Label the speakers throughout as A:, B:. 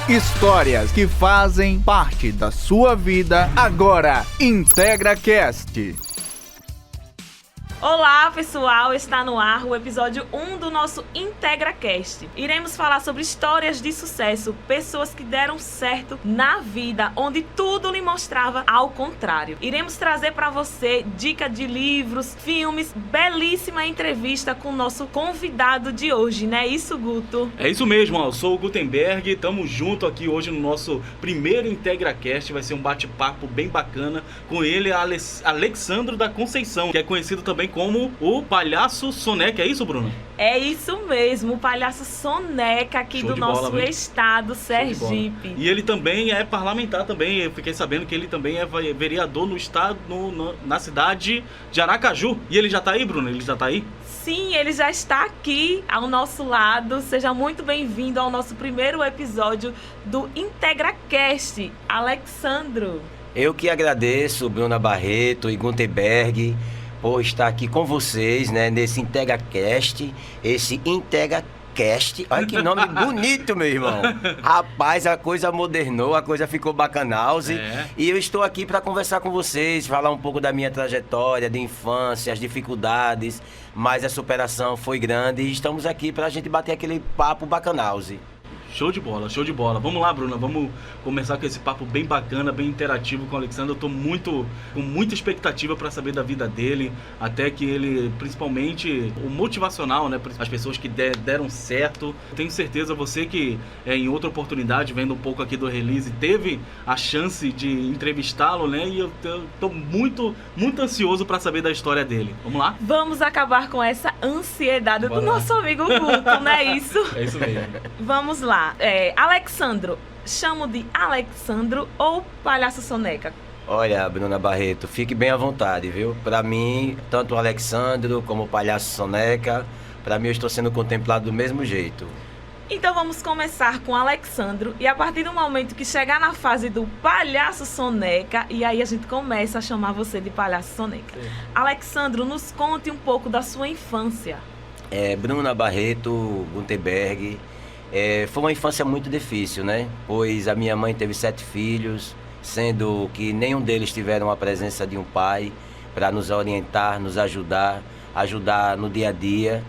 A: Histórias que fazem parte da sua vida agora. IntegraCast.
B: Olá pessoal, está no ar o episódio 1 do nosso IntegraCast. Iremos falar sobre histórias de sucesso, pessoas que deram certo na vida, onde tudo lhe mostrava ao contrário. Iremos trazer para você dica de livros, filmes, belíssima entrevista com o nosso convidado de hoje, não é isso, Guto?
C: É isso mesmo, eu sou o Gutenberg, estamos junto aqui hoje no nosso primeiro IntegraCast, vai ser um bate-papo bem bacana com ele, Alexandro da Conceição, que é conhecido também como o Palhaço Soneca, é isso, Bruno?
B: É isso mesmo, o Palhaço Soneca aqui
C: Show
B: do
C: de
B: nosso
C: bola,
B: estado, Sergipe.
C: E ele também é parlamentar também, eu fiquei sabendo que ele também é vereador no estado, na cidade de Aracaju. E ele já tá aí, Bruno? Ele já tá aí?
B: Sim, ele já está aqui ao nosso lado. Seja muito bem-vindo ao nosso primeiro episódio do IntegraCast, Alexandro.
D: Eu que agradeço, Bruna Barreto e Gutenberg, por estar aqui com vocês, né, nesse IntegraCast, esse IntegraCast. Olha que nome bonito, meu irmão. Rapaz, a coisa modernou, a coisa ficou bacanause. E eu estou aqui para conversar com vocês, falar um pouco da minha trajetória de infância, as dificuldades, mas a superação foi grande e estamos aqui para a gente bater aquele papo bacanause.
C: Show de bola, show de bola. Vamos lá, Bruna, vamos começar com esse papo bem bacana, bem interativo com o Alexandre. Eu tô com muita expectativa para saber da vida dele, até que ele, principalmente o motivacional, né, as pessoas que deram certo. Tenho certeza, você que em outra oportunidade, vendo um pouco aqui do release, teve a chance de entrevistá-lo, né, e eu tô muito, muito ansioso para saber da história dele. Vamos lá?
B: Vamos acabar com essa ansiedade do nosso amigo Guto, não é isso?
C: É isso mesmo.
B: Vamos lá. Alexandro, chamo de Alexandro ou Palhaço Soneca?
D: Olha, Bruna Barreto, fique bem à vontade, viu? Para mim, tanto o Alexandro como o Palhaço Soneca, para mim eu estou sendo contemplado do mesmo jeito.
B: Então vamos começar com Alexandro e a partir do momento que chegar na fase do Palhaço Soneca, e aí a gente começa a chamar você de Palhaço Soneca. Sim. Alexandro, nos conte um pouco da sua infância.
D: Bruna Barreto, Gutenberg, foi uma infância muito difícil, né? Pois a minha mãe teve 7 filhos, sendo que nenhum deles tiveram a presença de um pai para nos orientar, nos ajudar no dia a dia.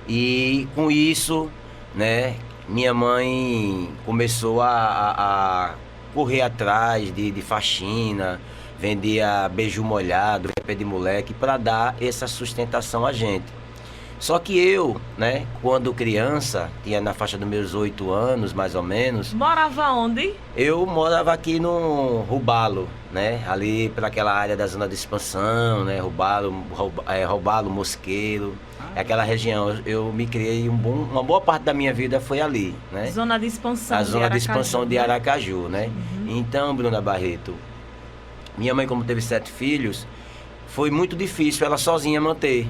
D: E com isso, né, minha mãe começou a correr atrás de faxina, vendia beiju molhado, pé de moleque, para dar essa sustentação a gente. Só que eu, né, quando criança, tinha na faixa dos meus 8 anos, mais ou menos...
B: Morava onde?
D: Eu morava aqui no Robalo, né, ali para aquela área da zona de expansão, né, Robalo, Mosqueiro, aquela região. Eu me criei, uma boa parte da minha vida foi ali, né?
B: Zona de expansão
D: a zona de expansão de Aracaju, né? Uhum. Então, Bruna Barreto, minha mãe, como teve 7 filhos, foi muito difícil ela sozinha manter.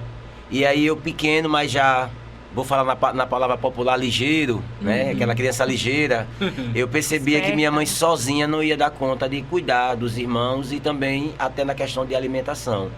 D: E aí eu pequeno, mas já, vou falar na palavra popular, ligeiro, né? Aquela criança ligeira, eu percebia que minha mãe sozinha não ia dar conta de cuidar dos irmãos e também até na questão de alimentação.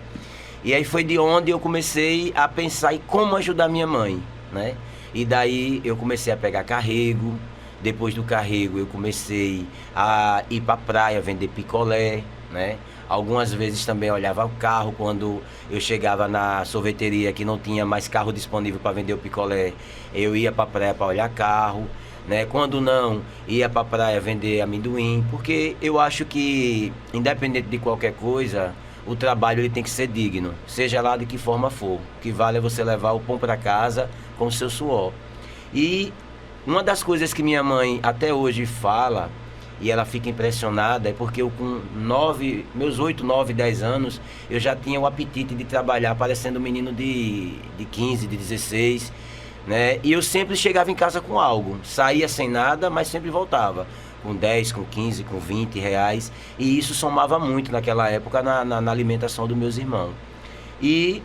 D: E aí foi de onde eu comecei a pensar em como ajudar minha mãe, né? E daí eu comecei a pegar carrego, depois do carrego eu comecei a ir para a praia vender picolé, né? Algumas vezes também olhava o carro quando eu chegava na sorveteria que não tinha mais carro disponível para vender o picolé. Eu ia para a praia para olhar carro, né? Quando não, ia para a praia vender amendoim, porque eu acho que, independente de qualquer coisa, o trabalho ele tem que ser digno, seja lá de que forma for. O que vale é você levar o pão para casa com o seu suor. E uma das coisas que minha mãe até hoje fala, e ela fica impressionada, é porque eu com meus 8, 9, 10 anos, eu já tinha o apetite de trabalhar, parecendo um menino de 15, de 16, né? E eu sempre chegava em casa com algo, saía sem nada, mas sempre voltava, com 10, com 15, com 20 reais, e isso somava muito naquela época na alimentação dos meus irmãos. E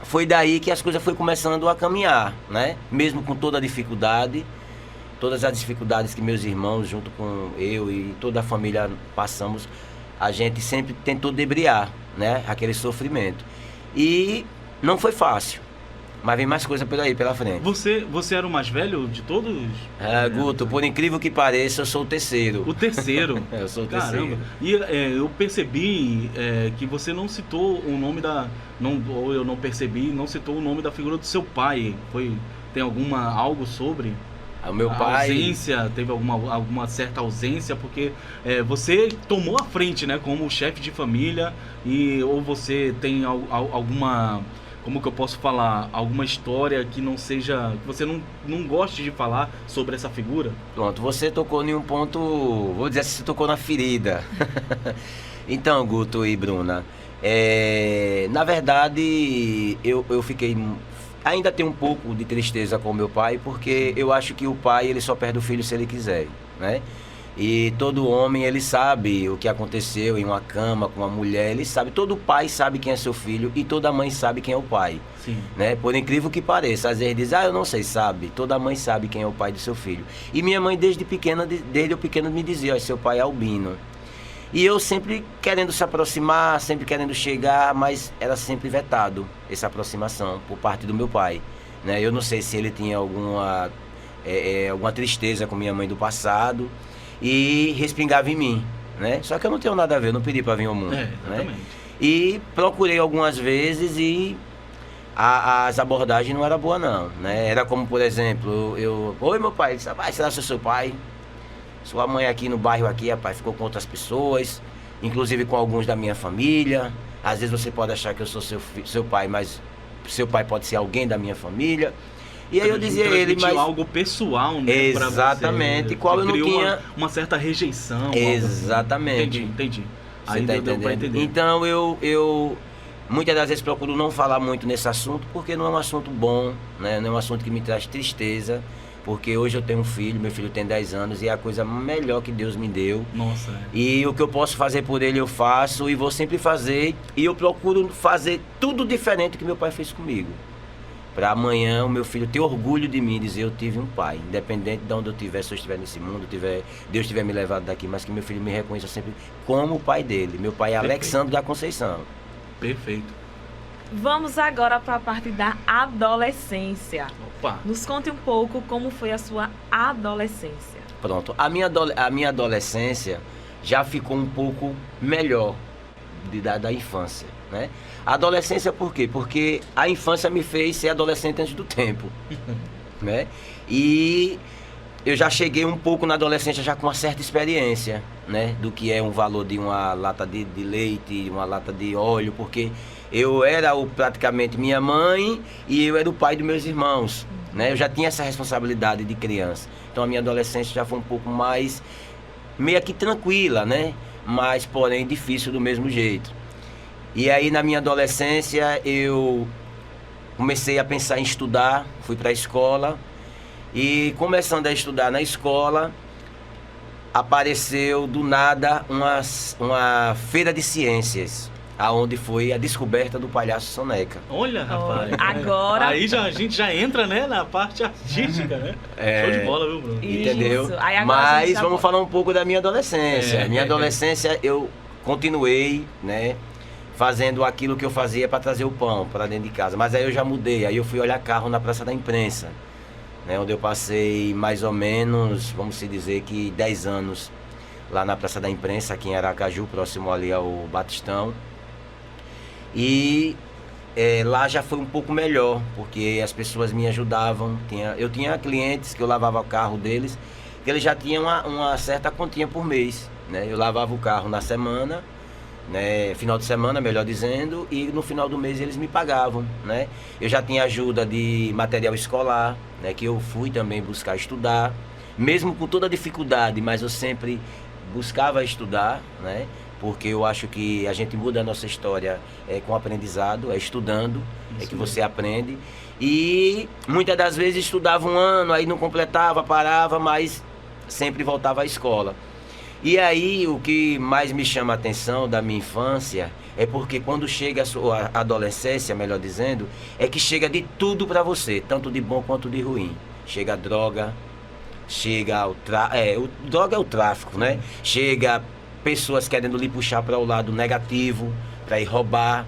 D: foi daí que as coisas foram começando a caminhar, né? Mesmo com toda a dificuldade, todas as dificuldades que meus irmãos, junto com eu e toda a família passamos, a gente sempre tentou debriar, né, aquele sofrimento. E não foi fácil, Mas vem mais coisa por aí, pela frente.
C: Você era o mais velho de todos?
D: Guto, por incrível que pareça, eu sou o terceiro.
C: O terceiro?
D: Eu sou o
C: Caramba.
D: terceiro.
C: E eu percebi que você não citou o nome da... ou eu não percebi, não citou o nome da figura do seu pai. Tem algo sobre...
D: O meu
C: a
D: pai...
C: ausência, teve alguma certa ausência, porque você tomou a frente, né, como chefe de família, ou você tem alguma, como que eu posso falar, alguma história que não seja, que você não goste de falar sobre essa figura?
D: Pronto, você tocou em um ponto, vou dizer assim, você tocou na ferida. Então, Guto e Bruna, na verdade, eu fiquei... Ainda tenho um pouco de tristeza com o meu pai, porque eu acho que o pai ele só perde o filho se ele quiser, né? E todo homem, ele sabe o que aconteceu em uma cama com uma mulher, ele sabe, todo pai sabe quem é seu filho e toda mãe sabe quem é o pai.
C: Sim.
D: Né? Por incrível que pareça, às vezes diz, eu não sei, sabe? Toda mãe sabe quem é o pai do seu filho. E minha mãe desde eu pequeno me dizia, seu pai é albino. E eu sempre querendo se aproximar, sempre querendo chegar, mas era sempre vetado essa aproximação por parte do meu pai, né? Eu não sei se ele tinha alguma tristeza com minha mãe do passado e respingava em mim, né? Só que eu não tenho nada a ver, eu não pedi para vir ao mundo,
C: exatamente.
D: Né? E procurei algumas vezes e as abordagens não eram boas não, né? Era como, por exemplo, oi meu pai, será seu pai? Sua mãe aqui no bairro aqui, rapaz, ficou com outras pessoas, inclusive com alguns da minha família. Às vezes você pode achar que eu sou seu pai, mas seu pai pode ser alguém da minha família. E aí eu dizia a ele, mas...
C: algo pessoal, né?
D: Exatamente,
C: pra você,
D: qual eu não tinha...
C: uma certa rejeição.
D: Exatamente.
C: Entendi.
D: Você
C: Aí
D: tá
C: deu pra entender.
D: Então eu muitas das vezes procuro não falar muito nesse assunto, porque não é um assunto bom, né? Não é um assunto que me traz tristeza. Porque hoje eu tenho um filho, meu filho tem 10 anos e é a coisa melhor que Deus me deu.
C: Nossa.
D: E o que eu posso fazer por ele eu faço e vou sempre fazer. E eu procuro fazer tudo diferente do que meu pai fez comigo. Para amanhã o meu filho ter orgulho de mim e dizer eu tive um pai. Independente de onde eu estiver, se eu estiver nesse mundo, Deus tiver me levado daqui, mas que meu filho me reconheça sempre como o pai dele. Meu pai é Alexandre da Conceição.
C: Perfeito.
B: Vamos agora para a parte da adolescência.
C: Opa.
B: Nos conte um pouco como foi a sua adolescência.
D: Pronto, a minha adolescência já ficou um pouco melhor da infância, né? A adolescência por quê? Porque a infância me fez ser adolescente antes do tempo, né? E eu já cheguei um pouco na adolescência já com uma certa experiência, né? Do que é um valor de uma lata de leite, uma lata de óleo, porque eu era praticamente minha mãe e eu era o pai dos meus irmãos, né? Eu já tinha essa responsabilidade de criança. Então a minha adolescência já foi um pouco mais, meio que tranquila, né? Mas porém difícil do mesmo jeito. E aí na minha adolescência eu comecei a pensar em estudar, fui para a escola. E começando a estudar na escola, apareceu do nada uma feira de ciências, aonde foi a descoberta do palhaço Soneca.
C: Olha, rapaz.
B: Agora...
C: Aí a gente já entra, né, na parte artística, né? Show de bola, viu, Bruno?
D: Entendeu?
B: Aí
D: mas vamos falar um pouco da minha adolescência. Minha adolescência eu continuei, né, fazendo aquilo que eu fazia para trazer o pão para dentro de casa. Mas aí eu já mudei, aí eu fui olhar carro na Praça da Imprensa, né, onde eu passei mais ou menos, vamos se dizer que 10 anos lá na Praça da Imprensa, aqui em Aracaju, próximo ali ao Batistão. E lá já foi um pouco melhor, porque as pessoas me ajudavam. Eu tinha clientes que eu lavava o carro deles, que eles já tinham uma certa continha por mês, né? Eu lavava o carro na semana, né, final de semana, melhor dizendo, e no final do mês eles me pagavam, né? Eu já tinha ajuda de material escolar, né, que eu fui também buscar estudar, mesmo com toda a dificuldade, mas eu sempre buscava estudar, né? Porque eu acho que a gente muda a nossa história com aprendizado, estudando, que você aprende. E muitas das vezes estudava um ano, aí não completava, parava, mas sempre voltava à escola. E aí o que mais me chama a atenção da minha infância é porque quando chega a sua adolescência, melhor dizendo, é que chega de tudo para você, tanto de bom quanto de ruim. Chega a droga, chega droga é o tráfico, né? Chega pessoas querendo lhe puxar para o lado negativo, para ir roubar.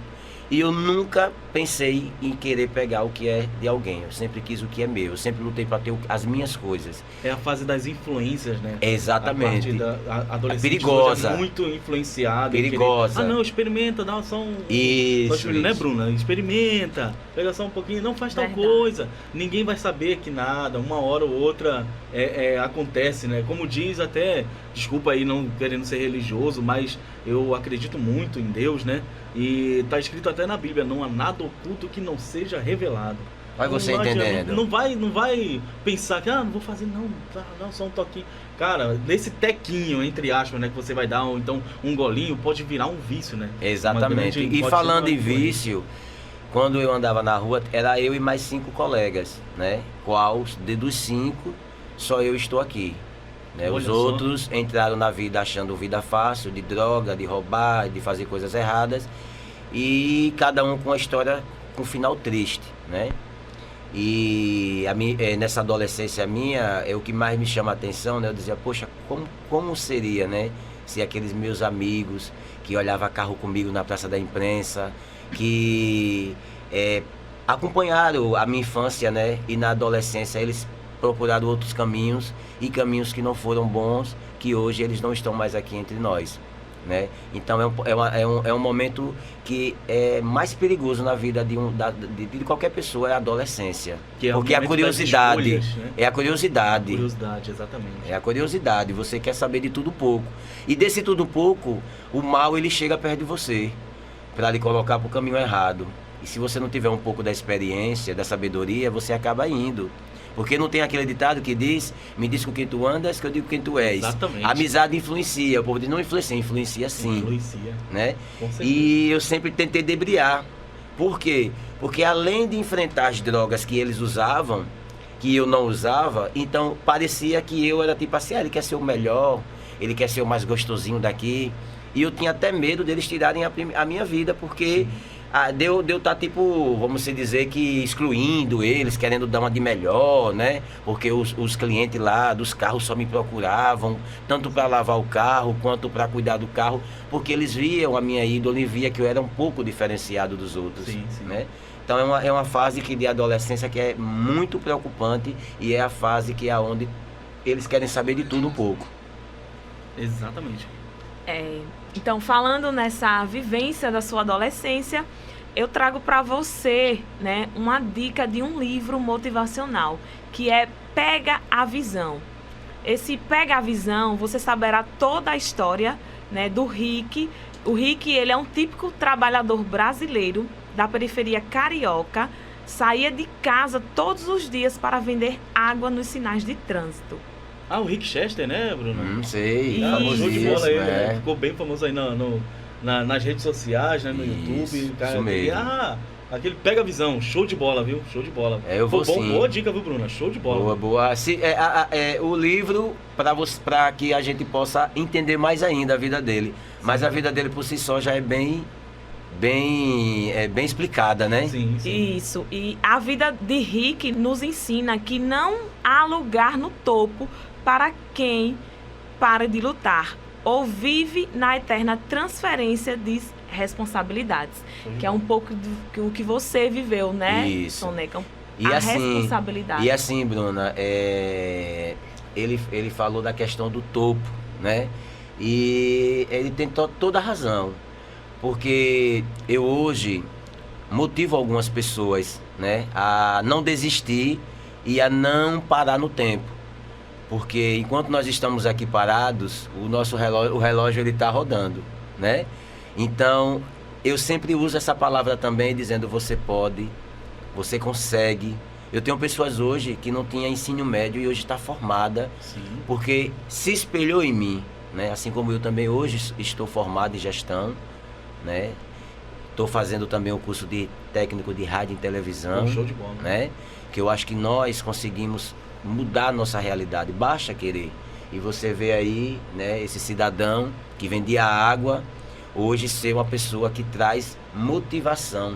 D: E eu nunca pensei em querer pegar o que é de alguém. Eu sempre quis o que é meu. Eu sempre lutei para ter as minhas coisas.
C: É a fase das influências, né?
D: Exatamente.
C: A adolescente
D: perigosa.
C: É muito influenciada.
D: Perigosa.
C: Não, experimenta, dá só um...
D: Isso.
C: Né, Bruna? Experimenta, pega só um pouquinho, não faz tal coisa. Ninguém vai saber que nada, uma hora ou outra acontece, né? Como diz até, desculpa aí não querendo ser religioso, mas eu acredito muito em Deus, né? E tá escrito até na Bíblia, não há nada oculto que não seja revelado.
D: Vai você entendendo.
C: Não vai pensar que, não vou fazer não, só um toquinho. Cara, nesse tequinho, entre aspas, né, que você vai dar, ou então um golinho, pode virar um vício, né?
D: Exatamente. E falando em vício, quando eu andava na rua, era eu e mais 5 colegas, né? Qual, dos 5, só eu estou aqui. Né? Os outros entraram na vida achando vida fácil, de droga, de roubar, de fazer coisas erradas. E cada um com uma história com um final triste, né? E nessa adolescência minha, o que mais me chama a atenção, né? Eu dizia, poxa, como seria, né? Se aqueles meus amigos que olhavam carro comigo na Praça da Imprensa, que acompanharam a minha infância, né? E na adolescência eles procuraram outros caminhos, e caminhos que não foram bons, que hoje eles não estão mais aqui entre nós, né? Então é um momento que é mais perigoso na vida de qualquer pessoa, é a adolescência. Porque a curiosidade,
C: escolhas, né?
D: É a curiosidade.
C: A curiosidade, exatamente.
D: É a curiosidade, você quer saber de tudo pouco. E desse tudo pouco, o mal ele chega perto de você, para lhe colocar para o caminho errado. E se você não tiver um pouco da experiência, da sabedoria, você acaba indo. Porque não tem aquele ditado que diz, me diz com quem tu andas, que eu digo quem tu és.
C: Exatamente.
D: A amizade influencia, o povo diz, não influencia sim.
C: Influencia.
D: Né?
C: Com certeza.
D: E eu sempre tentei debriar. Por quê? Porque além de enfrentar as drogas que eles usavam, que eu não usava, então parecia que eu era tipo assim, ele quer ser o melhor, ele quer ser o mais gostosinho daqui. E eu tinha até medo deles tirarem a minha vida, porque... Deu tá tipo, vamos dizer que excluindo eles, querendo dar uma de melhor, né? Porque os clientes lá dos carros só me procuravam, tanto para lavar o carro, quanto para cuidar do carro, porque eles viam a minha ídola e via que eu era um pouco diferenciado dos outros,
C: sim.
D: Né? Então é uma fase de adolescência que é muito preocupante, e é a fase que é onde eles querem saber de tudo um pouco.
C: Exatamente.
B: Então, falando nessa vivência da sua adolescência, eu trago para você, né, uma dica de um livro motivacional, que é Pega a Visão. Esse Pega a Visão, você saberá toda a história, né, do Rick. O Rick, ele é um típico trabalhador brasileiro da periferia carioca, saía de casa todos os dias para vender água nos sinais de trânsito.
C: O Rick Chester, né, Bruno?
D: Sei,
C: Show de bola ele, né?
D: né?
C: Ficou bem famoso aí nas redes sociais, né, no YouTube. Cara,
D: isso mesmo.
C: Aquele Pega a Visão, show de bola, viu? Show de bola.
D: Eu vou sim.
C: Boa dica, viu, Bruna? Show de bola.
D: Boa. O livro, para que a gente possa entender mais ainda a vida dele. Mas a vida dele por si só já é bem explicada, né?
C: Sim.
B: Isso. E a vida de Rick nos ensina que não há lugar no topo para quem para de lutar ou vive na eterna transferência de responsabilidades. Que é um pouco do que você viveu, né,
D: Isso.
B: Soneca?
D: Responsabilidade. E assim, Bruna, ele falou da questão do topo, né? E ele tem toda a razão. Porque eu hoje motivo algumas pessoas, né, a não desistir e a não parar no tempo. Porque enquanto nós estamos aqui parados, o relógio ele está rodando, né? Então, eu sempre uso essa palavra também, dizendo você pode, você consegue. Eu tenho pessoas hoje que não tinham ensino médio e hoje está formada,
C: Sim.
D: porque se espelhou em mim, né? Assim como eu também hoje estou formado em gestão, né? Estou fazendo também o curso de técnico de rádio e televisão,
C: Show de bola,
D: né? Que eu acho que nós conseguimos mudar a nossa realidade, basta querer. E você vê aí, né, esse cidadão que vendia água, hoje ser uma pessoa que traz motivação.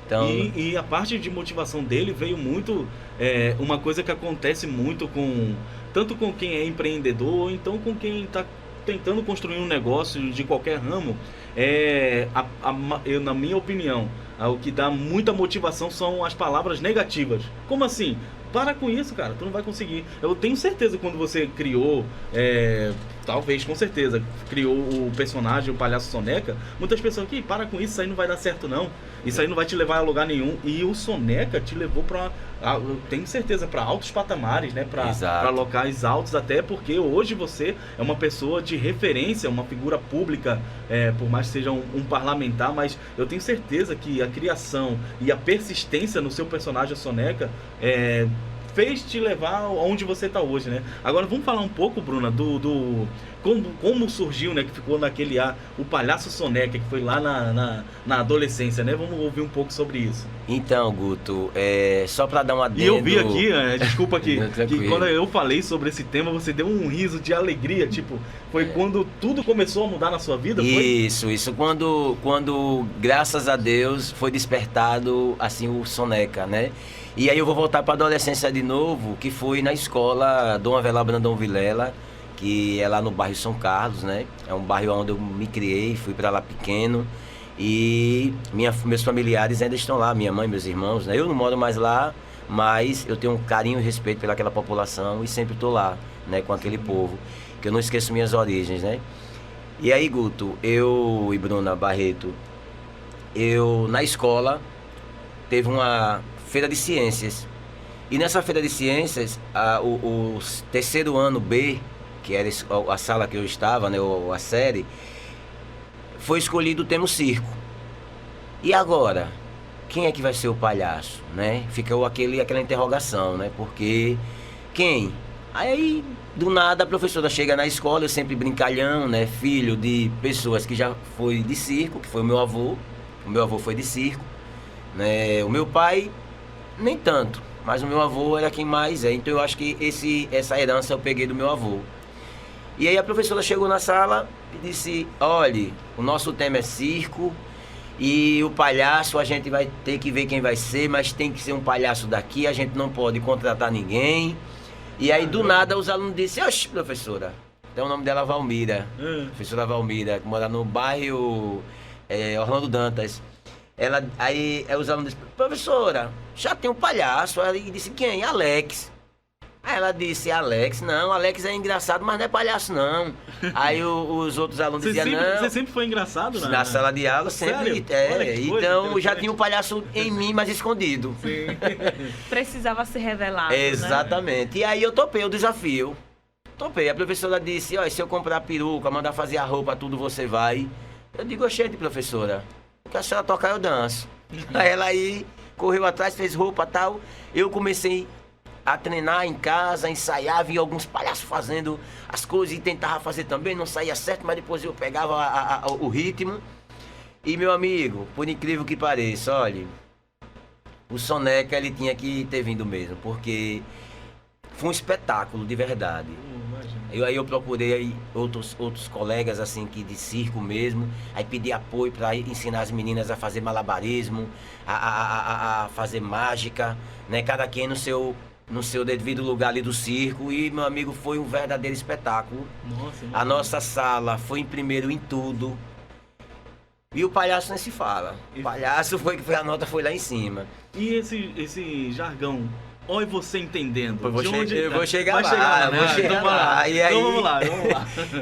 D: Então...
C: E a parte de motivação dele veio muito, uma coisa que acontece muito tanto com quem é empreendedor, ou então com quem está tentando construir um negócio de qualquer ramo, na minha opinião, o que dá muita motivação são as palavras negativas. Como assim? Para com isso, cara, tu não vai conseguir. Eu tenho certeza que quando você criou, talvez, com certeza, criou o personagem, o Palhaço Soneca, muitas pessoas aqui, para com isso aí não vai dar certo não. Isso aí não vai te levar a lugar nenhum. E o Soneca te levou eu tenho certeza, para altos patamares, né? Para locais altos, até porque hoje você é uma pessoa de referência, uma figura pública, por mais que seja um parlamentar, mas eu tenho certeza que a criação e a persistência no seu personagem Soneca fez te levar aonde você está hoje, né? Agora vamos falar um pouco, Bruna, do como surgiu, né? Que ficou naquele o Palhaço Soneca, que foi lá na adolescência, né? Vamos ouvir um pouco sobre isso.
D: Então, Guto, só para dar uma adendo...
C: E eu vi aqui, desculpa aqui, que quando eu falei sobre esse tema, você deu um riso de alegria, tipo, foi quando tudo começou a mudar na sua vida? Foi?
D: Isso, quando, graças a Deus, foi despertado, assim, o Soneca, né? E aí eu vou voltar para a adolescência de novo, que foi na escola Dom Avelar Brandão Vilela, que é lá no bairro São Carlos, né? É um bairro onde eu me criei, fui para lá pequeno. E meus familiares ainda estão lá, minha mãe, meus irmãos, né? Eu não moro mais lá, mas eu tenho um carinho e respeito pelaquela população e sempre estou lá, né? Com aquele povo, que eu não esqueço minhas origens, né? E aí, Guto, eu e Bruna Barreto, na escola, teve uma feira de ciências. E nessa feira de ciências, o terceiro ano B, que era a sala que eu estava, né, ou a série, foi escolhido o tema circo. E agora? Quem é que vai ser o palhaço, né? Ficou aquela interrogação, né? Porque quem? Aí, do nada, a professora chega na escola, eu sempre brincalhão, né? Filho de pessoas que já foi de circo, que foi o meu avô. O meu avô foi de circo, né? O meu pai, nem tanto, mas o meu avô era quem mais é. Então eu acho que essa herança eu peguei do meu avô. E aí a professora chegou na sala e disse: olhe, o nosso tema é circo e o palhaço a gente vai ter que ver quem vai ser, mas tem que ser um palhaço daqui, a gente não pode contratar ninguém. E aí do nada os alunos disseram: oxe, professora, então o nome dela é Valmira, professora Valmira, que mora no bairro Orlando Dantas. Aí os alunos disseram: professora, já tem um palhaço. Aí ele disse: quem? Alex. Aí ela disse: Alex, não, Alex é engraçado, mas não é palhaço não. Aí os outros alunos diziam: não.
C: Você sempre foi engraçado, né?
D: Na sala de aula, sempre. Então já tinha um palhaço em mim, mas escondido.
C: Sim.
B: Precisava ser revelado.
D: Exatamente.
B: Né?
D: E aí eu topei o desafio. A professora disse: ó, se eu comprar a peruca, mandar fazer a roupa, tudo, você vai. Eu digo: oxente, professora, que a senhora tocar, eu danço. Aí ela aí correu atrás, fez roupa e tal. Eu comecei a treinar em casa, ensaiar, via alguns palhaços fazendo as coisas e tentava fazer também, não saía certo, mas depois eu pegava o ritmo. E meu amigo, por incrível que pareça, olha, o Soneca ele tinha que ter vindo mesmo, porque foi um espetáculo de verdade. Aí eu procurei aí outros colegas assim que de circo mesmo, aí pedi apoio para ensinar as meninas a fazer malabarismo, a fazer mágica, né? Cada quem no seu devido lugar ali do circo. E meu amigo, foi um verdadeiro espetáculo.
C: Nossa,
D: a nossa sala foi em primeiro em tudo. E o palhaço nem se fala. O palhaço a nota foi lá em cima.
C: E esse jargão? Olha você entendendo.
D: Eu vou chegar lá. E aí,
C: então vamos lá.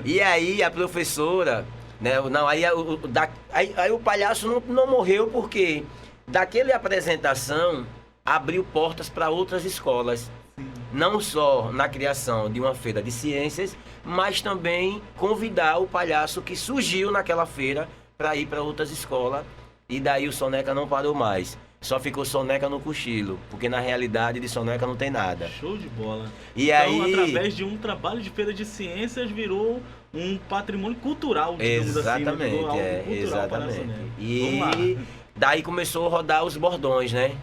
D: E aí a professora, né? Não, aí o palhaço não morreu, porque daquela apresentação abriu portas para outras escolas. Sim. Não só na criação de uma feira de ciências, mas também convidar o palhaço que surgiu naquela feira para ir para outras escolas. E daí o Soneca não parou mais. Só ficou Soneca no cochilo, porque na realidade de Soneca não tem nada.
C: Show de bola.
D: E
C: então,
D: aí,
C: através de um trabalho de feira de ciências, virou um patrimônio cultural, digamos
D: exatamente,
C: assim. Virou algo cultural
D: exatamente.
C: Para
D: e daí começou a rodar os bordões, né?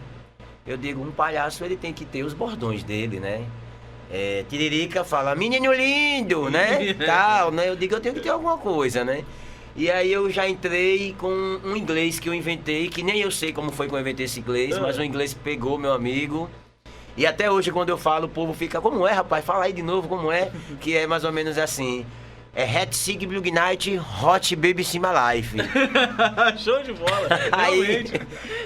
D: Eu digo, um palhaço ele tem que ter os bordões dele, né? Tiririca fala, menino lindo, né? Tal, né? Eu digo, eu tenho que ter alguma coisa, né? E aí eu já entrei com um inglês que eu inventei, que nem eu sei como foi que eu inventei esse inglês, mas o inglês pegou, meu amigo. E até hoje, quando eu falo, o povo fica: como é, rapaz? Fala aí de novo como é. Que é mais ou menos assim: É Hetzig Night Hot Baby Cima Life.
C: Show de bola, realmente.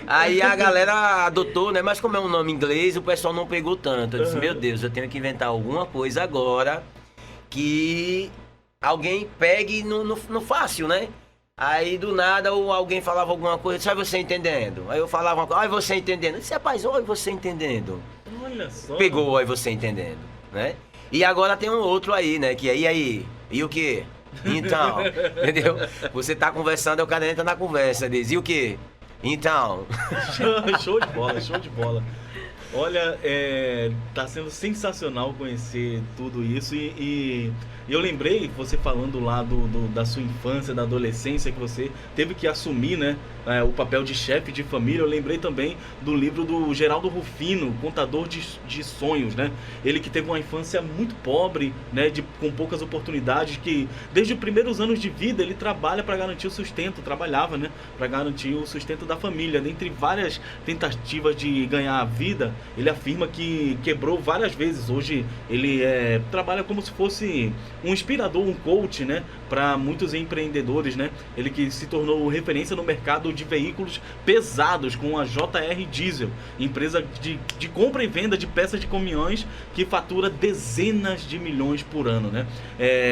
D: Aí a galera adotou, né? Mas como é um nome inglês, o pessoal não pegou tanto. Eu disse, meu Deus, eu tenho que inventar alguma coisa agora que alguém pegue no fácil, né? Aí do nada alguém falava alguma coisa, só você entendendo. Aí eu falava uma coisa, olha você entendendo. Eu disse, rapaz, olha você entendendo.
C: Olha só.
D: Pegou, olha você entendendo, né? E agora tem um outro aí, né? Que aí? E o quê? Então, entendeu? Você tá conversando, aí o cara entra na conversa, diz, e o quê? Então.
C: Show de bola, show de bola. Olha, tá sendo sensacional conhecer tudo isso e eu lembrei, você falando lá da sua infância, da adolescência, que você teve que assumir, né, o papel de chefe de família. Eu lembrei também do livro do Geraldo Rufino, Contador de Sonhos, né? Ele que teve uma infância muito pobre, né, com poucas oportunidades, que desde os primeiros anos de vida ele trabalha para garantir o sustento, trabalhava, né, para garantir o sustento da família. Dentre várias tentativas de ganhar a vida, ele afirma que quebrou várias vezes. Hoje ele trabalha como se fosse um inspirador, um coach, né, para muitos empreendedores, né? Ele que se tornou referência no mercado de veículos pesados com a JR Diesel, empresa de compra e venda de peças de caminhões que fatura dezenas de milhões por ano, né?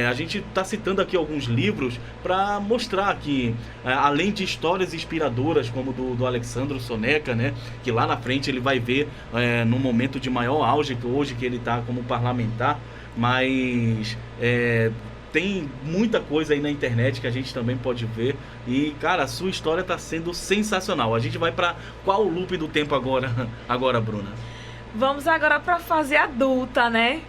C: A gente está citando aqui alguns livros para mostrar que, além de histórias inspiradoras como do Alexandro Soneca, né, que lá na frente ele vai ver no momento de maior auge que hoje que ele está como parlamentar, mas tem muita coisa aí na internet que a gente também pode ver. E, cara, a sua história está sendo sensacional. A gente vai para qual loop do tempo agora, Bruna?
B: Vamos agora para a fase adulta, né?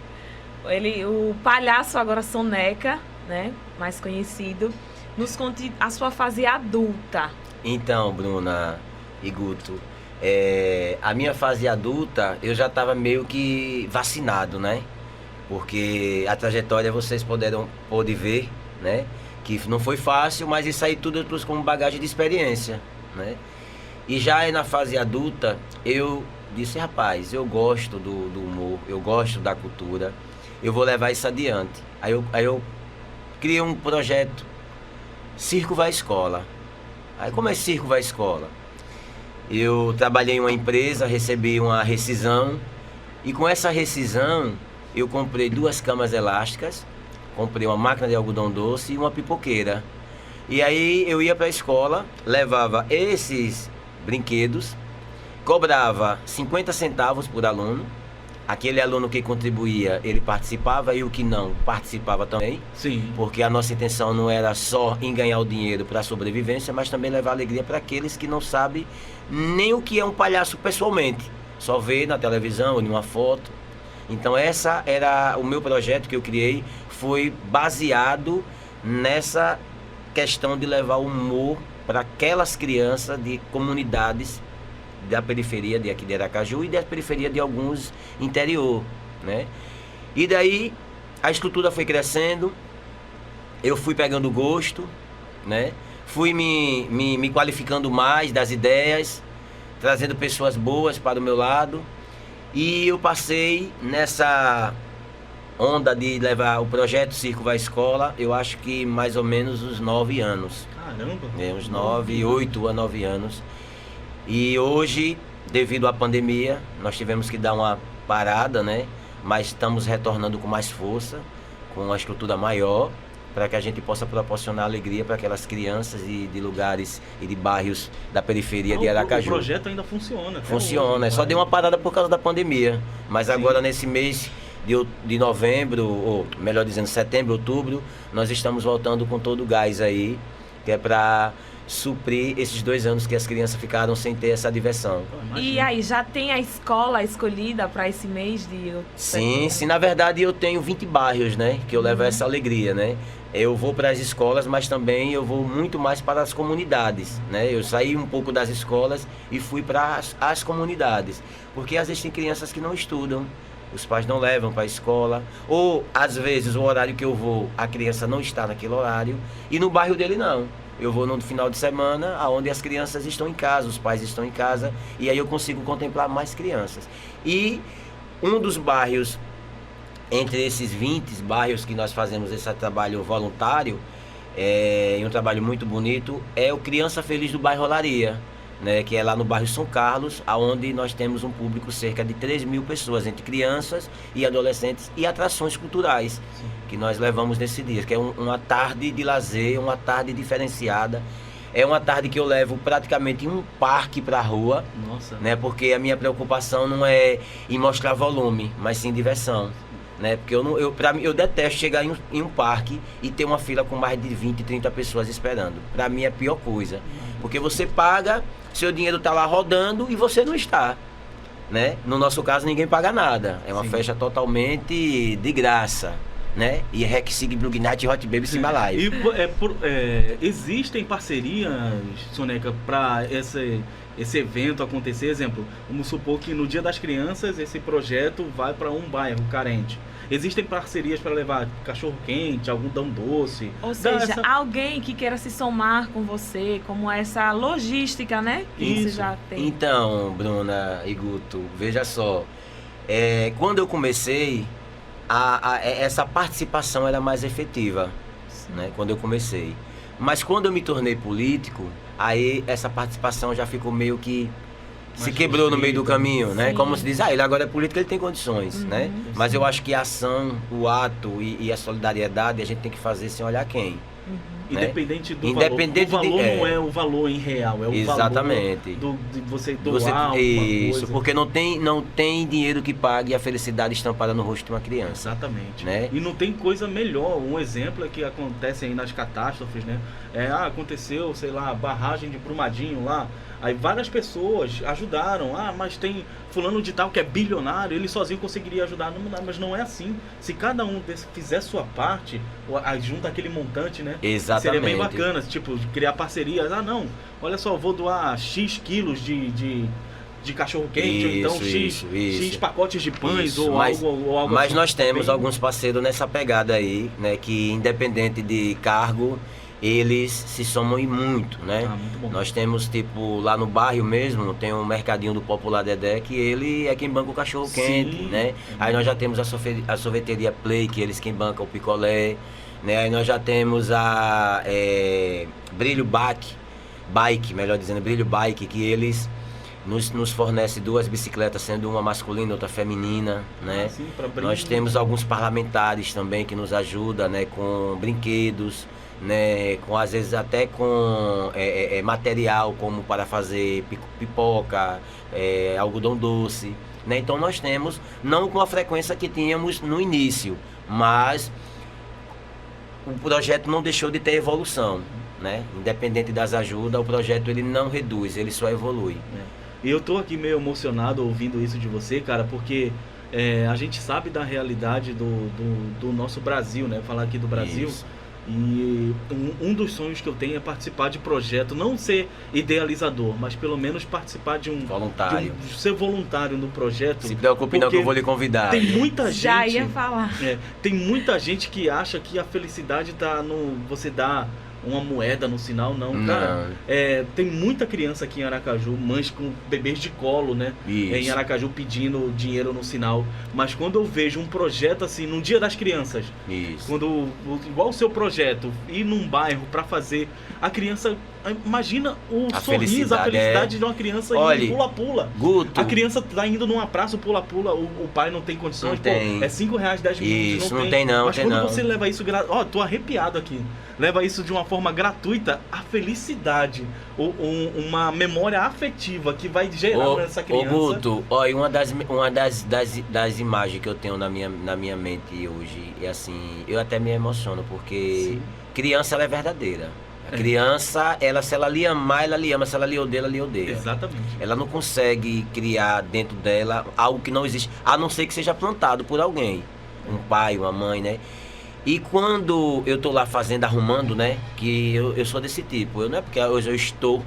B: O palhaço agora Soneca, né, mais conhecido. Nos conte a sua fase adulta. Então,
D: Bruna e Guto, a minha fase adulta, eu já estava meio que vacinado, né? Porque a trajetória vocês podem ver, né? Que não foi fácil, mas isso aí tudo eu trouxe como bagagem de experiência, né? E já na fase adulta, eu disse, rapaz, eu gosto do humor, eu gosto da cultura, eu vou levar isso adiante. Aí eu criei um projeto, Circo Vai Escola. Aí como é Circo Vai Escola? Eu trabalhei em uma empresa, recebi uma rescisão, e com essa rescisão eu comprei 2 camas elásticas, comprei uma máquina de algodão doce e uma pipoqueira. E aí eu ia para a escola, levava esses brinquedos, cobrava 50 centavos por aluno. Aquele aluno que contribuía, ele participava, e o que não participava também.
C: Sim.
D: Porque a nossa intenção não era só em ganhar o dinheiro para a sobrevivência, mas também levar alegria para aqueles que não sabem nem o que é um palhaço pessoalmente. Só vê na televisão ou em uma foto. Então essa era o meu projeto que eu criei, foi baseado nessa questão de levar o humor para aquelas crianças de comunidades da periferia de aqui de Aracaju e da periferia de alguns interior, né? E daí a estrutura foi crescendo, eu fui pegando gosto, né? Fui me qualificando mais das ideias, trazendo pessoas boas para o meu lado. E eu passei nessa onda de levar o projeto Circo Vai Escola, eu acho que mais ou menos uns 9 anos.
C: Caramba!
D: Uns 8 a 9 anos. E hoje, devido à pandemia, nós tivemos que dar uma parada, né? Mas estamos retornando com mais força, com uma estrutura maior, para que a gente possa proporcionar alegria para aquelas crianças de lugares e de bairros da periferia de Aracaju.
C: O projeto ainda funciona.
D: Funciona, só deu uma parada por causa da pandemia. Mas sim, agora nesse mês de novembro, ou melhor dizendo, setembro, outubro, nós estamos voltando com todo o gás aí, que é para suprir esses 2 anos que as crianças ficaram sem ter essa diversão.
B: E aí, já tem a escola escolhida para esse mês de outubro?
D: Sim, na verdade eu tenho 20 bairros, né, que eu levo essa alegria, né. Eu vou para as escolas, mas também eu vou muito mais para as comunidades, né. Eu saí um pouco das escolas e fui para as comunidades, porque às vezes tem crianças que não estudam, os pais não levam para a escola, ou às vezes o horário que eu vou, a criança não está naquele horário, e no bairro dele não. Eu vou no final de semana, onde as crianças estão em casa, os pais estão em casa, e aí eu consigo contemplar mais crianças. E um dos bairros entre esses 20 bairros que nós fazemos esse trabalho voluntário, e um trabalho muito bonito, é o Criança Feliz do Bairro Olaria, né, que é lá no bairro São Carlos, onde nós temos um público cerca de 3.000 pessoas, entre crianças e adolescentes, e atrações culturais, que nós levamos nesse dia, que é uma tarde de lazer, uma tarde diferenciada. É uma tarde que eu levo praticamente um parque para a rua, né, porque a minha preocupação não é em mostrar volume, mas sim diversão. Né? Porque eu detesto chegar em um parque e ter uma fila com mais de 20, 30 pessoas esperando. Para mim é a pior coisa. Porque você paga, seu dinheiro está lá rodando e você não está. Né? No nosso caso, ninguém paga nada. É uma festa totalmente de graça. Né? E Rexig, Brugnat, Hot Baby, Simbalive.
C: Existem parcerias, Soneca, para esse evento acontecer? Exemplo, vamos supor que no Dia das Crianças esse projeto vai para um bairro carente. Existem parcerias para levar cachorro-quente, algodão doce?
B: Ou seja, alguém que queira se somar com você, como essa logística, né? Que você já tem.
D: Então, Bruna e Guto, veja só. Quando eu comecei, essa participação era mais efetiva, né? Quando eu comecei. Mas quando eu me tornei político, aí essa participação já ficou meio que se quebrou no meio do caminho, né? Como se diz, ele agora é político, ele tem condições, né? Mas eu acho que a ação, o ato e a solidariedade a gente tem que fazer sem olhar quem.
C: Independente do valor. O valor não é o valor em real, é o
D: exatamente.
C: valor de você doar
D: isso, coisa. Porque não tem dinheiro que pague a felicidade estampada no rosto de uma criança.
C: Exatamente.
D: Né?
C: E não tem coisa melhor. Um exemplo é que acontece aí nas catástrofes, né? Aconteceu, sei lá, barragem de Brumadinho lá. Aí várias pessoas ajudaram. Mas tem fulano de tal que é bilionário, ele sozinho conseguiria ajudar. Não, mas não é assim. Se cada um fizer sua parte, junta aquele montante, né?
D: Exatamente.
C: Seria bem bacana, tipo, criar parcerias. Não, olha só, vou doar X quilos de cachorro-quente, ou então X pacotes de pães, ou algo
D: Mas
C: assim,
D: nós temos alguns parceiros nessa pegada aí, né? Que independente de cargo, eles se somam e muito, né?
C: Muito bom.
D: Nós temos, tipo, lá no bairro mesmo, tem um mercadinho do Popular Dedé, que ele é quem banca o cachorro-quente, né? Aí nós já temos a sorveteria Play, que eles quem banca o picolé, né? Aí nós já temos a Brilho Bike, melhor dizendo, Brilho Bike, que eles nos fornece 2 bicicletas, sendo uma masculina e outra feminina, né? Nós temos alguns parlamentares também que nos ajudam, né? Com brinquedos, né, às vezes até com material como para fazer pipoca, algodão doce, né? Então nós temos, não com a frequência que tínhamos no início, mas o projeto não deixou de ter evolução, né? Independente das ajudas, o projeto ele não reduz, ele só evolui.
C: E eu tô aqui meio emocionado ouvindo isso de você, cara, porque a gente sabe da realidade do nosso Brasil, né? Falar aqui do Brasil. Isso. E um dos sonhos que eu tenho é participar de projeto, não ser idealizador, mas pelo menos participar de um
D: voluntário,
C: ser voluntário no projeto.
D: Se preocupe não que eu vou lhe convidar.
C: Tem muita gente.
B: Já ia falar.
C: Tem muita gente que acha que a felicidade está no você dar uma moeda no sinal, não. Cara, tem muita criança aqui em Aracaju, mães com bebês de colo, né? Em Aracaju pedindo dinheiro no sinal. Mas quando eu vejo um projeto assim, num Dia das Crianças, quando igual o seu projeto, ir num bairro para fazer, a criança, imagina a felicidade de uma criança indo pula-pula. A criança tá indo numa praça, pula-pula, o pai não tem condições, é R$5, 10 minutos,
D: isso, não tem não.
C: Mas quando você leva isso, tô arrepiado aqui. Leva isso de uma forma gratuita, a felicidade, uma memória afetiva que vai gerar nessa criança.
D: Guto, uma das imagens que eu tenho na minha mente hoje, é assim, eu até me emociono, porque criança ela é verdadeira. A criança, se ela lhe amar, ela lhe ama. Se ela lhe odeia, ela lhe odeia.
C: Exatamente.
D: Ela não consegue criar dentro dela algo que não existe, a não ser que seja plantado por alguém. Um pai, uma mãe, né? E quando eu tô lá arrumando, né? Que eu sou desse tipo. Não é porque hoje eu estou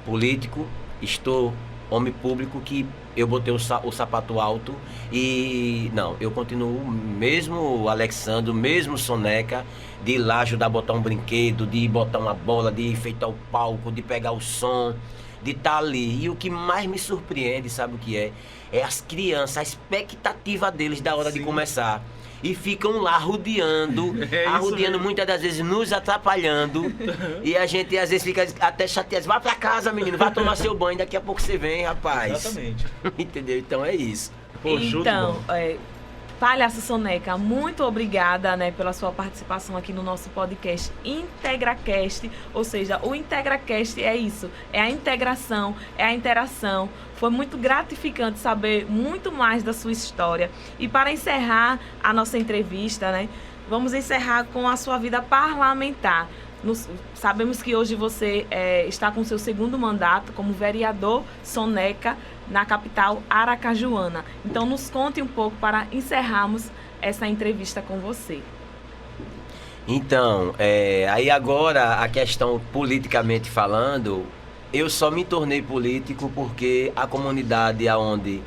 D: político, estou homem público, que eu botei o sapato alto e... Não, eu continuo mesmo Alexandre, mesmo Soneca, de ir lá ajudar a botar um brinquedo, de botar uma bola, de enfeitar o palco, de pegar o som, de estar ali. E o que mais me surpreende, sabe o que é? É as crianças, a expectativa deles da hora de começar. E ficam lá rodeando, arrodeando, muitas das vezes nos atrapalhando. E a gente às vezes fica até chateado. Vai pra casa, menino, vai tomar seu banho, daqui a pouco você vem, rapaz.
C: Exatamente.
D: Entendeu? Então é isso.
C: Pô, show de
B: Então,
C: bola.
B: Palhaço Soneca, muito obrigada, né, pela sua participação aqui no nosso podcast IntegraCast. Ou seja, o IntegraCast é isso, é a integração, é a interação. Foi muito gratificante saber muito mais da sua história. E para encerrar a nossa entrevista, né, vamos encerrar com a sua vida parlamentar. Sabemos que hoje você está com seu segundo mandato como vereador Soneca na capital aracajuana. Então nos conte um pouco para encerrarmos essa entrevista com você.
D: Então, aí agora a questão politicamente falando, eu só me tornei político porque a comunidade aonde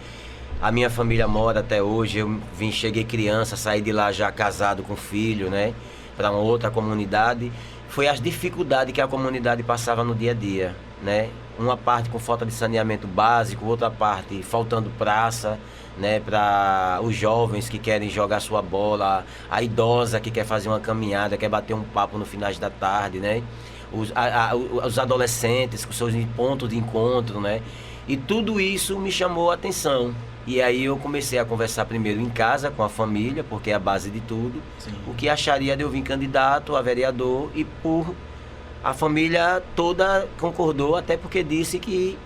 D: a minha família mora até hoje, eu cheguei criança, saí de lá já casado com filho, né, para uma outra comunidade. Foi as dificuldades que a comunidade passava no dia a dia, né? Uma parte com falta de saneamento básico, outra parte faltando praça, né? Para os jovens que querem jogar sua bola, a idosa que quer fazer uma caminhada, quer bater um papo no final da tarde, né? Os adolescentes com seus pontos de encontro, né? E tudo isso me chamou a atenção. E aí eu comecei a conversar primeiro em casa com a família, porque é a base de tudo.
C: Sim.
D: O que acharia de eu vir candidato a vereador, e por a família toda concordou, até porque disse que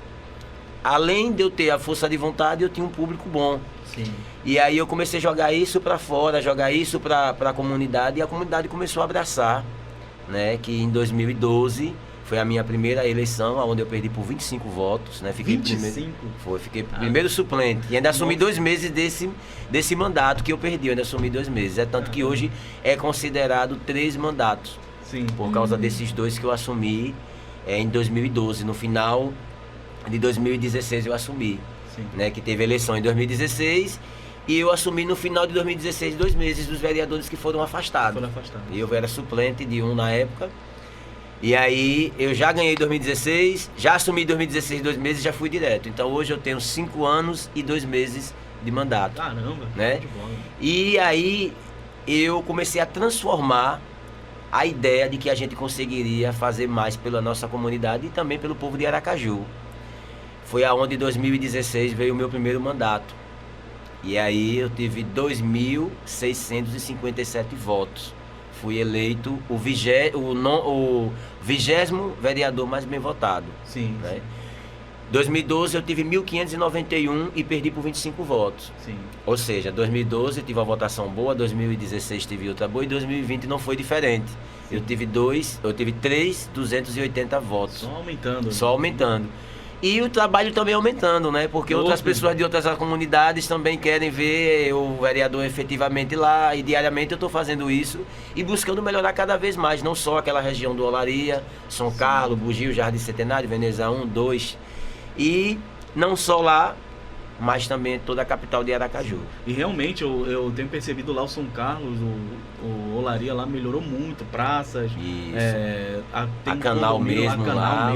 D: além de eu ter a força de vontade, eu tinha um público bom.
C: Sim.
D: E aí eu comecei a jogar isso para fora, jogar isso para a comunidade, e a comunidade começou a abraçar, né? Que em 2012 foi a minha primeira eleição, onde eu perdi por 25 votos, né? Fiquei
C: 25?
D: Fiquei primeiro suplente. E ainda assumi 2 meses desse mandato que eu perdi, eu ainda assumi 2 meses. É tanto que hoje é considerado 3 mandatos.
C: Sim.
D: Por causa desses 2 que eu assumi em 2012. No final de 2016 eu assumi.
C: Sim.
D: Né? Que teve eleição em 2016 e eu assumi no final de 2016 2 meses dos vereadores que foram afastados.
C: Foram afastados.
D: Eu era suplente de um na época. E aí eu já ganhei em 2016, já assumi em 2016 2 meses e já fui direto. Então hoje eu tenho 5 anos e 2 meses de mandato.
C: Caramba,
D: né?
C: de bola.
D: E aí eu comecei a transformar a ideia de que a gente conseguiria fazer mais pela nossa comunidade e também pelo povo de Aracaju. Foi aonde em 2016 veio o meu primeiro mandato. E aí eu tive 2.657 votos. Fui eleito o 20º vereador mais bem votado.
C: Sim.
D: Né? 2012 eu tive 1.591 e perdi por 25 votos.
C: Sim.
D: Ou seja, 2012 eu tive uma votação boa, 2016 tive outra boa e 2020 não foi diferente.
C: Sim.
D: Eu tive 3.280 votos.
C: Só aumentando.
D: Só aumentando. E o trabalho também aumentando, né? Porque outras pessoas de outras comunidades também querem ver o vereador efetivamente lá. E diariamente eu estou fazendo isso e buscando melhorar cada vez mais. Não só aquela região do Olaria, São Carlos, Bugio, Jardim Centenário, Veneza 1, 2. E não só lá, mas também toda a capital de Aracaju.
C: E realmente eu tenho percebido lá o São Carlos, o Olaria lá melhorou muito, praças.
D: Isso.
C: Tem
D: a Canal mesmo
C: lá.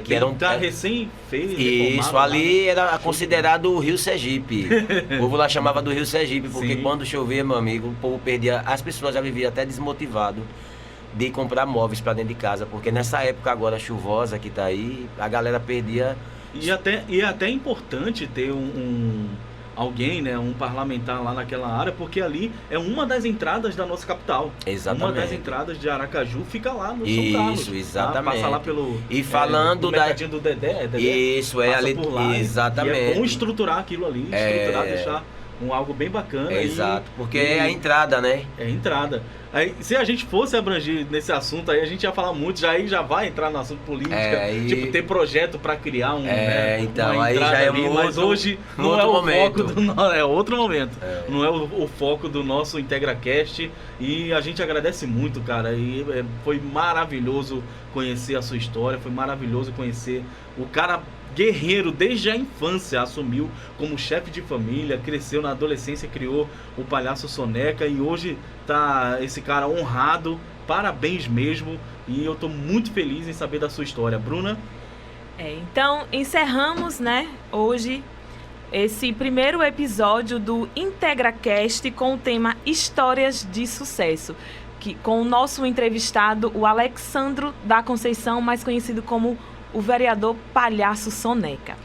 D: Que era um
C: recém-feito.
D: Isso, ali era considerado o Rio Sergipe. O povo lá chamava do Rio Sergipe, porque
C: Sim.
D: quando chovia, meu amigo, o povo perdia. As pessoas já viviam até desmotivado de comprar móveis para dentro de casa, porque nessa época agora chuvosa que tá aí, a galera perdia.
C: E é até importante ter alguém, né, um parlamentar lá naquela área, porque ali é uma das entradas da nossa capital.
D: Exatamente.
C: Uma das entradas de Aracaju fica lá no São Carlos.
D: Isso, exatamente.
C: Tá? Passa lá pelo
D: e falando
C: do mercadinho do Dedé,
D: Isso,
C: passa
D: ali
C: por lá,
D: exatamente.
C: E é bom estruturar aquilo ali, deixar algo bem bacana.
D: Exato, porque é a entrada, né?
C: É a entrada. Aí, se a gente fosse abranger nesse assunto aí, a gente ia falar muito, já vai entrar no assunto política, tipo, ter projeto para criar
D: então,
C: uma
D: aí já é
C: ali, mas hoje não é o foco é outro momento. Não é o foco do nosso IntegraCast, e a gente agradece muito, cara, e foi maravilhoso conhecer a sua história, foi maravilhoso conhecer o cara guerreiro desde a infância, assumiu como chefe de família, cresceu na adolescência, criou o Palhaço Soneca e hoje tá esse cara honrado, parabéns mesmo, e eu tô muito feliz em saber da sua história. Bruna?
B: Então, encerramos, né, hoje esse primeiro episódio do IntegraCast com o tema Histórias de Sucesso, com o nosso entrevistado, o Alexsandro da Conceição, mais conhecido como o vereador Palhaço Soneca.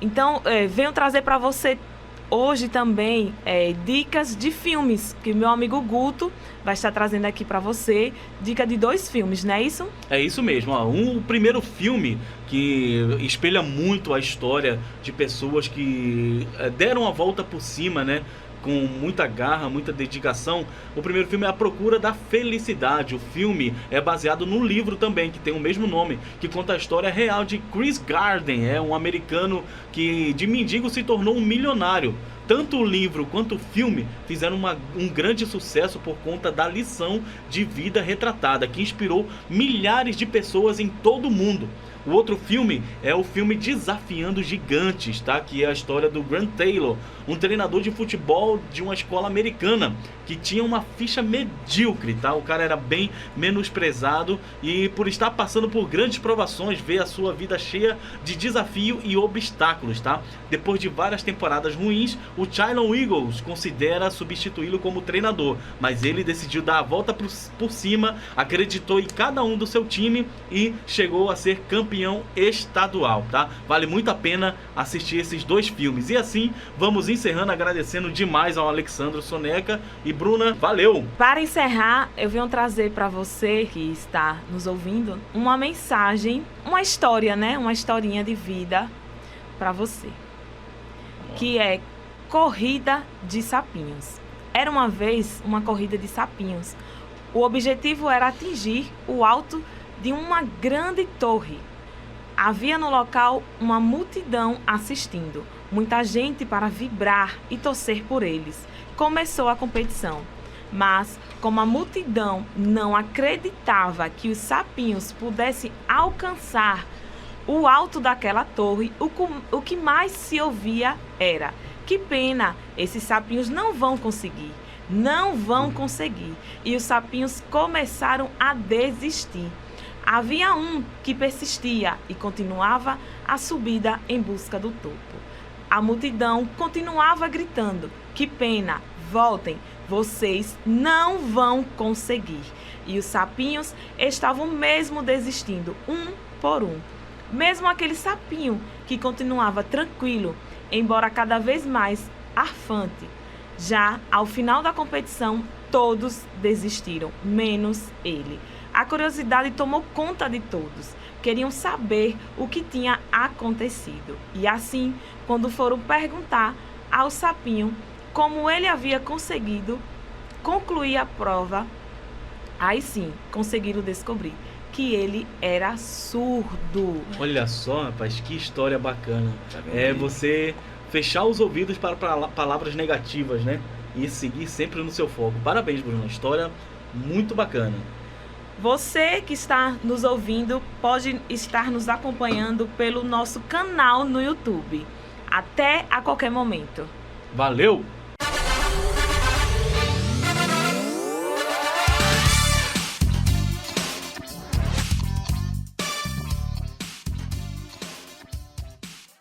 B: Então, venho trazer para você hoje também dicas de filmes, que meu amigo Guto vai estar trazendo aqui para você. Dica de 2 filmes, não é isso?
C: É isso mesmo. O primeiro filme que espelha muito a história de pessoas que deram a volta por cima, né? Com muita garra, muita dedicação. O primeiro filme é A Procura da Felicidade. O filme é baseado no livro também, que tem o mesmo nome, que conta a história real de Chris Garden, um americano que de mendigo se tornou um milionário. Tanto o livro quanto o filme fizeram um grande sucesso por conta da lição de vida retratada, que inspirou milhares de pessoas em todo o mundo. O outro filme é o filme Desafiando Gigantes, tá? Que é a história do Grant Taylor, um treinador de futebol de uma escola americana que tinha uma ficha medíocre, tá? O cara era bem menosprezado e por estar passando por grandes provações, vê a sua vida cheia de desafio e obstáculos, tá? Depois de várias temporadas ruins, o Geelong Eagles considera substituí-lo como treinador, mas ele decidiu dar a volta por cima, acreditou em cada um do seu time e chegou a ser campeão estadual, tá? Vale muito a pena assistir esses 2 filmes. E assim, vamos encerrando agradecendo demais ao Alexsandro Soneca. E Bruna, valeu!
B: Para encerrar, eu venho trazer para você que está nos ouvindo uma mensagem, uma história, né? Uma historinha de vida para você, que é Corrida de Sapinhos. Era uma vez uma corrida de sapinhos. O objetivo era atingir o alto de uma grande torre. Havia no local uma multidão assistindo, muita gente para vibrar e torcer por eles. Começou a competição, mas como a multidão não acreditava que os sapinhos pudessem alcançar o alto daquela torre, o que mais se ouvia era: que pena, esses sapinhos não vão conseguir. E os sapinhos começaram a desistir. Havia um que persistia e continuava a subida em busca do topo. A multidão continuava gritando: que pena, voltem, vocês não vão conseguir. E os sapinhos estavam mesmo desistindo, um por um. Mesmo aquele sapinho que continuava tranquilo, embora cada vez mais arfante. Já ao final da competição, todos desistiram, menos ele. A curiosidade tomou conta de todos. Queriam saber o que tinha acontecido. E assim, quando foram perguntar ao sapinho como ele havia conseguido concluir a prova, aí sim, conseguiram descobrir que ele era surdo.
C: Olha só, rapaz, que história bacana. É você fechar os ouvidos para palavras negativas, né? E seguir sempre no seu foco. Parabéns, Bruno. História muito bacana.
B: Você que está nos ouvindo pode estar nos acompanhando pelo nosso canal no YouTube. Até a qualquer momento.
C: Valeu!